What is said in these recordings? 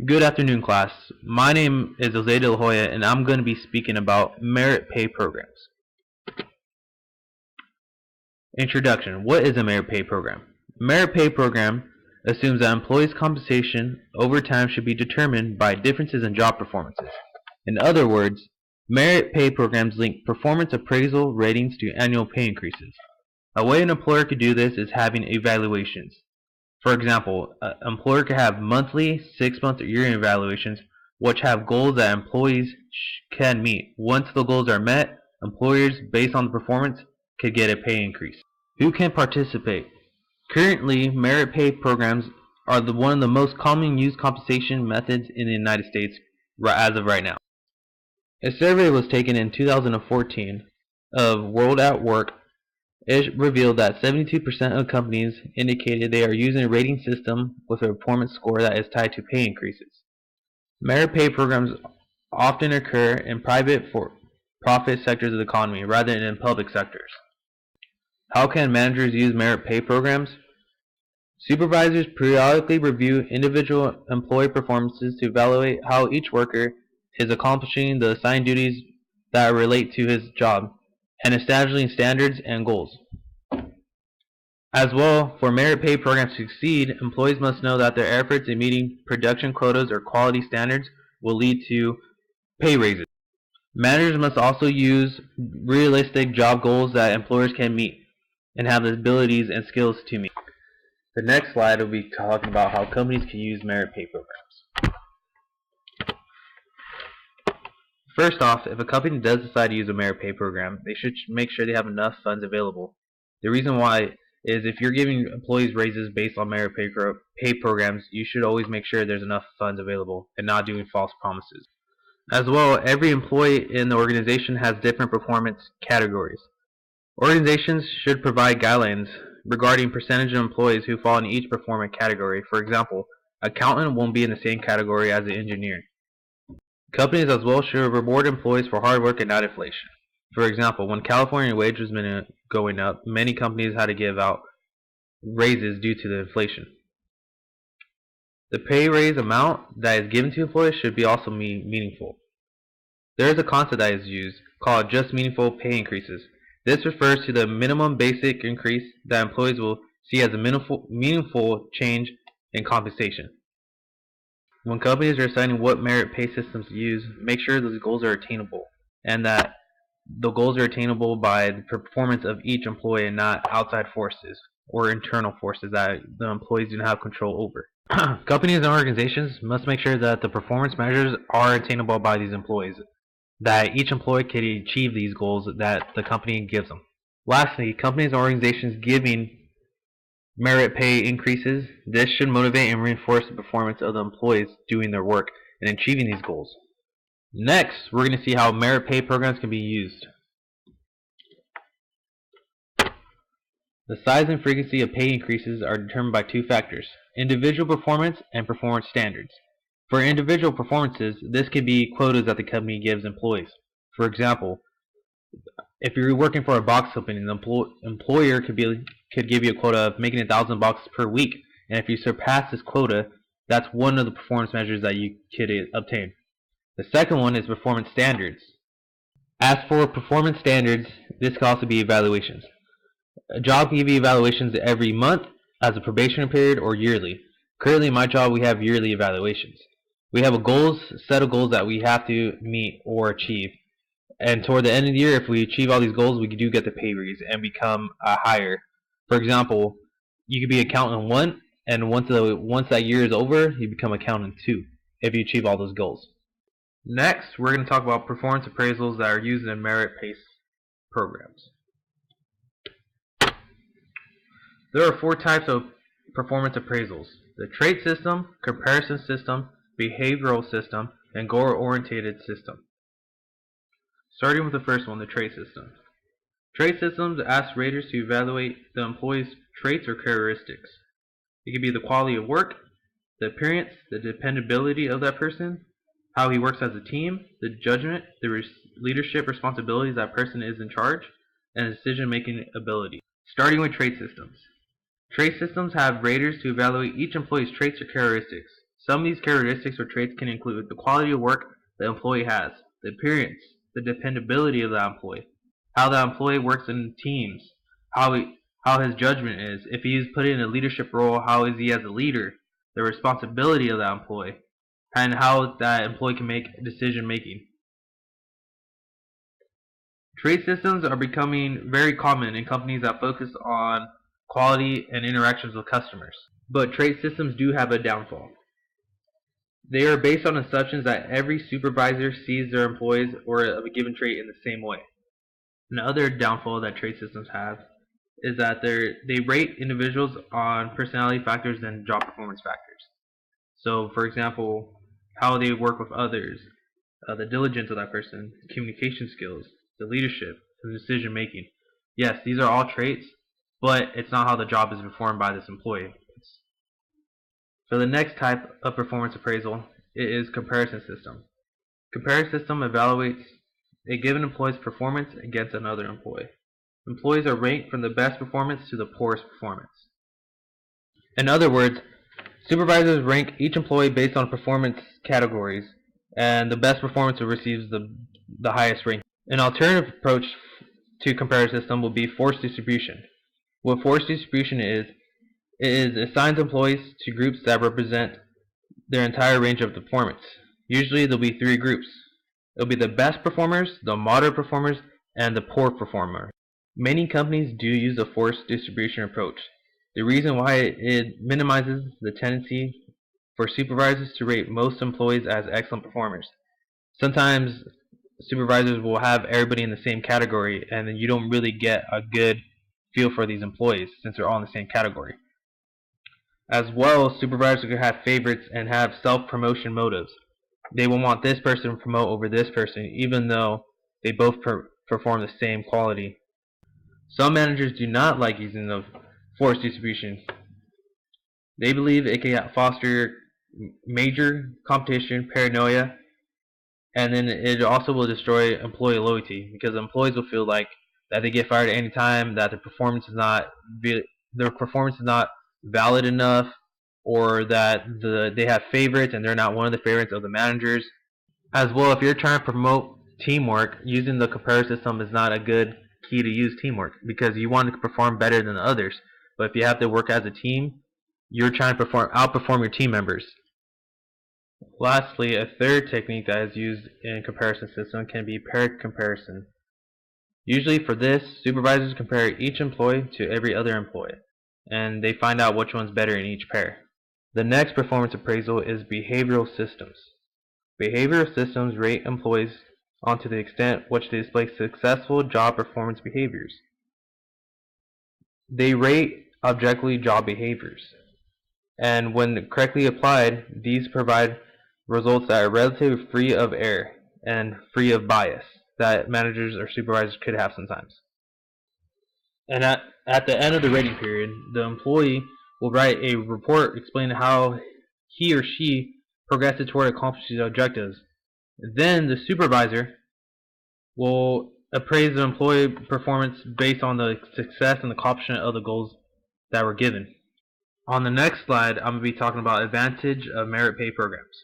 Good afternoon, class. My name is Jose De La Hoya, and I'm going to be speaking about merit pay programs. Introduction. What is a merit pay program? Merit pay program assumes that employees' compensation over time should be determined by differences in job performances. In other words, merit pay programs link performance appraisal ratings to annual pay increases. A way an employer could do this is having evaluations. For example, an employer could have monthly, 6-month, or yearly evaluations which have goals that employees can meet. Once the goals are met, employers, based on the performance, could get a pay increase. Who can participate? Currently, merit pay programs are one of the most commonly used compensation methods in the United States as of right now. A survey was taken in 2014 of World at Work. It revealed that 72% of companies indicated they are using a rating system with a performance score that is tied to pay increases. Merit pay programs often occur in private for-profit sectors of the economy rather than in public sectors. How can managers use merit pay programs? Supervisors periodically review individual employee performances to evaluate how each worker is accomplishing the assigned duties that relate to his job, and establishing standards and goals. As well, for merit pay programs to succeed, employees must know that their efforts in meeting production quotas or quality standards will lead to pay raises. Managers must also use realistic job goals that employers can meet and have the abilities and skills to meet. The next slide will be talking about how companies can use merit pay programs. First off, if a company does decide to use a merit pay program, they should make sure they have enough funds available. The reason why is if you're giving employees raises based on merit pay programs, you should always make sure there's enough funds available and not doing false promises. As well, every employee in the organization has different performance categories. Organizations should provide guidelines regarding percentage of employees who fall in each performance category. For example, accountant won't be in the same category as an engineer. Companies as well should reward employees for hard work and not inflation. For example, when California wage was going up, many companies had to give out raises due to the inflation. The pay raise amount that is given to employees should be also meaningful. There is a concept that is used called just meaningful pay increases. This refers to the minimum basic increase that employees will see as a meaningful change in compensation. When companies are deciding what merit pay systems to use, make sure those goals are attainable and that the goals are attainable by the performance of each employee and not outside forces or internal forces that the employees do not have control over. Companies and organizations must make sure that the performance measures are attainable by these employees, that each employee can achieve these goals that the company gives them. Lastly, companies and organizations giving merit pay increases, this should motivate and reinforce the performance of the employees doing their work and achieving these goals. Next, we're going to see how merit pay programs can be used. The size and frequency of pay increases are determined by two factors: individual performance and performance standards. For individual performances, this could be quotas that the company gives employees. For example, if you're working for a box company, the employer could give you a quota of making 1,000 boxes per week, and if you surpass this quota, that's one of the performance measures that you could obtain. The second one is performance standards. As for performance standards, this could also be evaluations. A job can give you evaluations every month, as a probation period, or yearly. Currently in my job, we have yearly evaluations. We have a set of goals that we have to meet or achieve. And toward the end of the year, if we achieve all these goals, we do get the pay raise and become higher. For example, you could be accountant 1, and once that year is over, you become accountant 2 if you achieve all those goals. Next, we're going to talk about performance appraisals that are used in merit pay programs. There are 4 types of performance appraisals: the trait system, comparison system, behavioral system, and goal-oriented system. Starting with the first one, the trait system. Trait systems ask raters to evaluate the employee's traits or characteristics. It could be the quality of work, the appearance, the dependability of that person, how he works as a team, the judgment, the leadership responsibilities that person is in charge, and decision-making ability. Starting with trait systems. Trait systems have raters to evaluate each employee's traits or characteristics. Some of these characteristics or traits can include the quality of work the employee has, the appearance, the dependability of the employee, how the employee works in teams, how his judgment is, if he is put in a leadership role, how is he as a leader, the responsibility of the employee, and how that employee can make decision making. Trade systems are becoming very common in companies that focus on quality and interactions with customers. But trade systems do have a downfall. They are based on assumptions that every supervisor sees their employees or a given trait in the same way. Another downfall that trade systems have is that they rate individuals on personality factors than job performance factors. So, for example, how they work with others, the diligence of that person, the communication skills, the leadership, the decision making. Yes, these are all traits, but it's not how the job is performed by this employee. So the next type of performance appraisal is comparison system. Comparison system evaluates a given employee's performance against another employee. Employees are ranked from the best performance to the poorest performance. In other words, supervisors rank each employee based on performance categories, and the best performance receives the highest rank. An alternative approach to comparison system will be force distribution. What force distribution is, it assigns employees to groups that represent their entire range of performance. Usually there'll be three groups. It'll be the best performers, the moderate performers, and the poor performer. Many companies do use a force distribution approach. The reason why it minimizes the tendency for supervisors to rate most employees as excellent performers. Sometimes supervisors will have everybody in the same category, and then you don't really get a good feel for these employees since they're all in the same category. As well, supervisors could have favorites and have self-promotion motives. They will want this person to promote over this person, even though they both perform the same quality. Some managers do not like using the force distribution. They believe it can foster major competition, paranoia, and then it also will destroy employee loyalty because employees will feel like that they get fired at any time, that their performance is not valid enough, or that they have favorites and they're not one of the favorites of the managers. As well, if you're trying to promote teamwork, using the comparison system is not a good key to use teamwork because you want to perform better than the others. But if you have to work as a team, you're trying to outperform your team members. Lastly, a third technique that is used in comparison system can be paired comparison. Usually for this, supervisors compare each employee to every other employee, and they find out which one's better in each pair. The next performance appraisal is behavioral systems. Behavioral systems rate employees onto the extent which they display successful job performance behaviors. They rate objectively job behaviors, and when correctly applied, these provide results that are relatively free of error and free of bias that managers or supervisors could have sometimes. And at the end of the rating period, the employee will write a report explaining how he or she progressed toward accomplishing the objectives. Then the supervisor will appraise the employee performance based on the success and accomplishment of the goals that were given. On the next slide, I'm going to be talking about advantage of merit pay programs.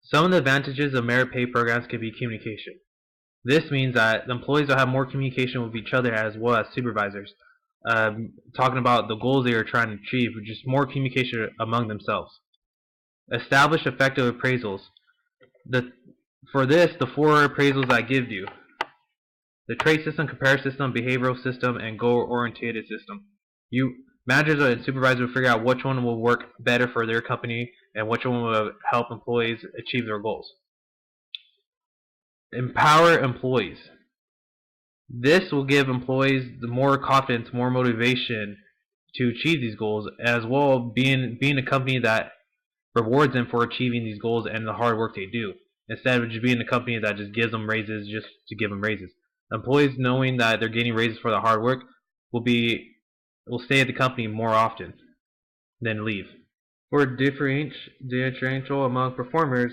Some of the advantages of merit pay programs can be communication. This means that the employees will have more communication with each other as well as supervisors, talking about the goals they are trying to achieve, just more communication among themselves. Establish effective appraisals. For this, the four appraisals I give you: the trait system, comparison system, behavioral system, and goal-oriented system. Managers and supervisors will figure out which one will work better for their company and which one will help employees achieve their goals. Empower employees. This will give employees the more confidence, more motivation to achieve these goals, as well being a company that rewards them for achieving these goals and the hard work they do, instead of just being a company that just gives them raises just to give them raises. Employees knowing that they're getting raises for the hard work will stay at the company more often than leave. For differential among performers,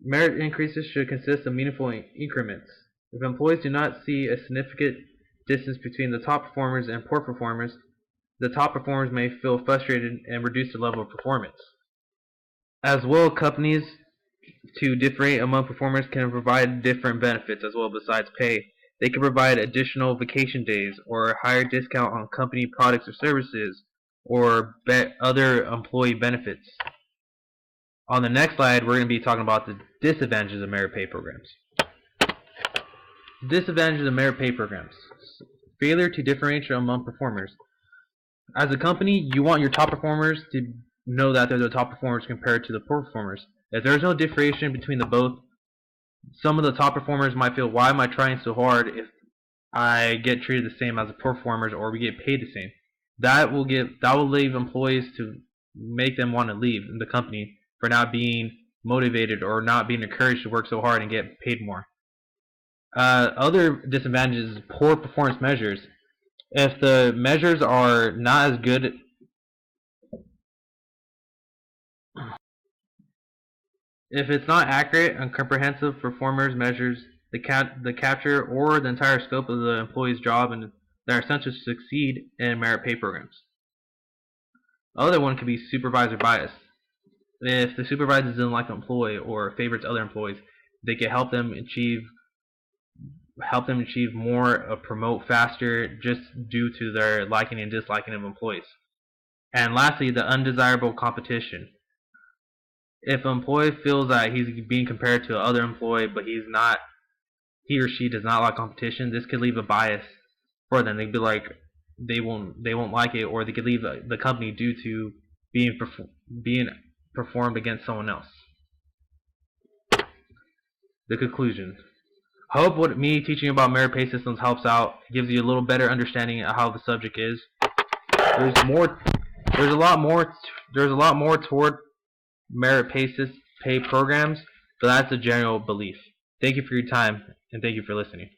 merit increases should consist of meaningful increments. If employees do not see a significant distance between the top performers and poor performers, the top performers may feel frustrated and reduce their level of performance. As well, companies to differentiate among performers can provide different benefits as well besides pay. They can provide additional vacation days or a higher discount on company products or services or other employee benefits. On the next slide, we're going to be talking about the disadvantages of merit pay programs. Disadvantages of merit pay programs. Failure to differentiate among performers. As a company, you want your top performers to know that they're the top performers compared to the poor performers. If there's no differentiation between the both, some of the top performers might feel, why am I trying so hard if I get treated the same as the poor performers or we get paid the same? That will leave employees to make them want to leave the company for not being motivated or not being encouraged to work so hard and get paid more. Other disadvantages is poor performance measures. If the measures are not as good, if it's not accurate and comprehensive, performers measures the capture or the entire scope of the employee's job and that are essential to succeed in merit pay programs. Other one could be supervisor bias. If the supervisor doesn't like an employee or favors other employees, they can help them achieve more or promote faster just due to their liking and disliking of employees. And lastly, the undesirable competition. If an employee feels that he's being compared to another employee, but he or she does not like competition, this could leave a bias for them. They'd be like, they won't like it, or they could leave the company due to being performed against someone else. The conclusion. I hope what me teaching about merit pay systems helps out, gives you a little better understanding of how the subject is. There's a lot more toward merit pay programs, but that's a general belief. Thank you for your time, and thank you for listening.